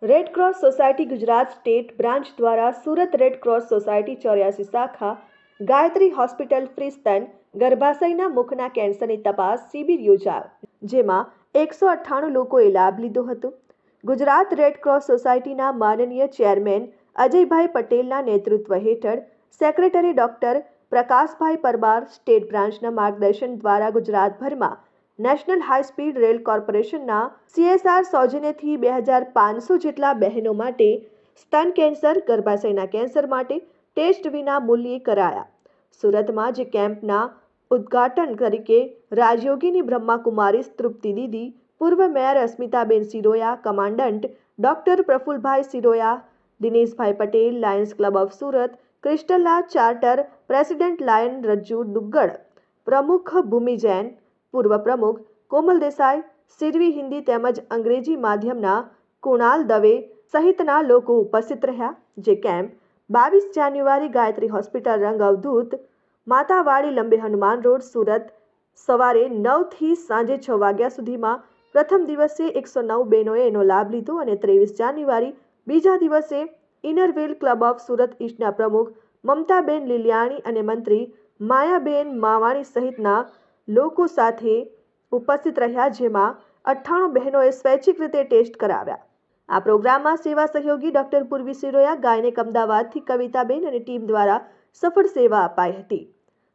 Red cross society Gujarat state branch દ્વારા Surat red cross society 84 શાખા Gayatri hospital free સ્તન ગર્ભાશયના મુખના કેન્સરની તપાસ શિબિર યોજાયો, જેમાં 198 લોકોએ લાભ લીધો હતો. ગુજરાત રેડ ક્રોસ સોસાયટીના માનનીય ચેરમેન અજયભાઈ પટેલના નેતૃત્વ હેઠળ secretary doctor Prakashbhai Parmar, state બ્રાન્ચના માર્ગદર્શન દ્વારા ગુજરાતભરમાં નેશનલ હાઈ સ્પીડ રેલ કોર્પોરેશનના CSR સૌજન્યથી 2500 જેટલા બહેનો માટે સ્તન કેન્સર, ગર્ભાશયના કેન્સર માટે ટેસ્ટ વિના મૂલ્યે કરાયા. સુરતમાં જે કેમ્પના ઉદ્ઘાટન તરીકે રાજયોગીની બ્રહ્માકુમારી તૃપ્તિ દીદી, પૂર્વ mayor Asmitaben Siroya, commandant doctor Prafulbhai Siroya, Dineshbhai Patel, lions club of Surat, ક્રિસ્ટલા charter president lion Rajju Duggad, પ્રમુખ ભૂમિ જૈન, પૂર્વ પ્રમુખ કોમલ દેસાઈ, સિરવી હિન્દી તેમજ અંગ્રેજી માધ્યમના કુણાલ દવે સહિતના લોકો ઉપસ્થિત રહ્યા. જે કેમ્પ 22 જાન્યુઆરી ગાયત્રી હોસ્પિટલ, રંગ અવધૂત, માતાવાડી, લંબે હનુમાન રોડ, સુરત સવારે 9 થી સાંજે 6 વાગ્યા સુધીમાં પ્રથમ દિવસે 109 બહેનોએ એનો લાભ લીધો અને 23 જાન્યુઆરી બીજા દિવસે ઇનરવેલ ક્લબ ઓફ સુરત ઈસ્ટના પ્રમુખ મમતાબેન લીલિયાણી અને મંત્રી માયાબેન માવાણી સહિતના લોકો સાથે ઉપસ્થિત રહ્યા, જેમાં 98 બહેનોએ સ્વૈચ્છિક રીતે ટેસ્ટ કરાવ્યા. આ પ્રોગ્રામમાં સેવા સહયોગી ડોક્ટર પૂર્વી સિરોયા, ગાયનેક અમદાવાદથી કવિતાબેન અને ટીમ દ્વારા સફળ સેવા અપાઈ હતી.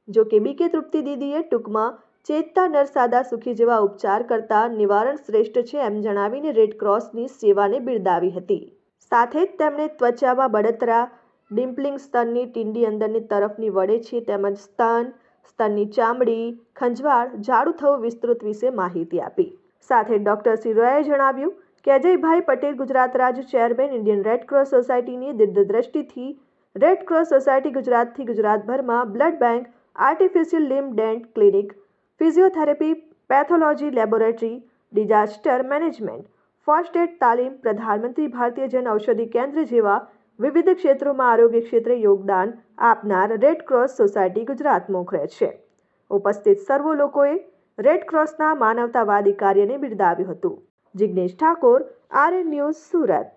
જો કે બીકે તૃપ્તિ દીદીએ ટૂંકમાં ચેતતા નર સાદા સુખી જેવા ઉપચાર કરતા નિવારણ શ્રેષ્ઠ છે એમ જણાવીને રેડ ક્રોસની સેવાને બિરદાવી હતી. સાથે જ તેમણે ત્વચામાં બળતરા, ડિમ્પલિંગ, સ્તનની ટીંડી અંદરની તરફની વળે છે તેમજ સ્તનની ચામડી, ખંજવાળ, જાડું થવું વિસ્તૃત વિશે માહિતી આપી. સાથે ડોક્ટર સિરોયાએ જણાવ્યું કે અજયભાઈ પટેલ ગુજરાત રાજ્ય ચેરમેન ઇન્ડિયન રેડ ક્રોસ સોસાયટીની દીર્ઘદ્રષ્ટિથી રેડ ક્રોસ સોસાયટી ગુજરાતથી ગુજરાતભરમાં blood bank, artificial લિમ્બ dent clinic, physiotherapy, pathology laboratory, disaster management, first aid તાલીમ, પ્રધાનમંત્રી ભારતીય જન ઔષધિ કેન્દ્ર જેવા વિવિધ ક્ષેત્રોમાં આરોગ્ય ક્ષેત્રે યોગદાન આપનાર રેડ ક્રોસ સોસાયટી ગુજરાત મોખરે છે. ઉપસ્થિત સર્વ લોકોએ રેડ ક્રોસના માનવતાવાદી કાર્યને બિરદાવ્યું હતું. Jignesh Thakor, RN news, Surat.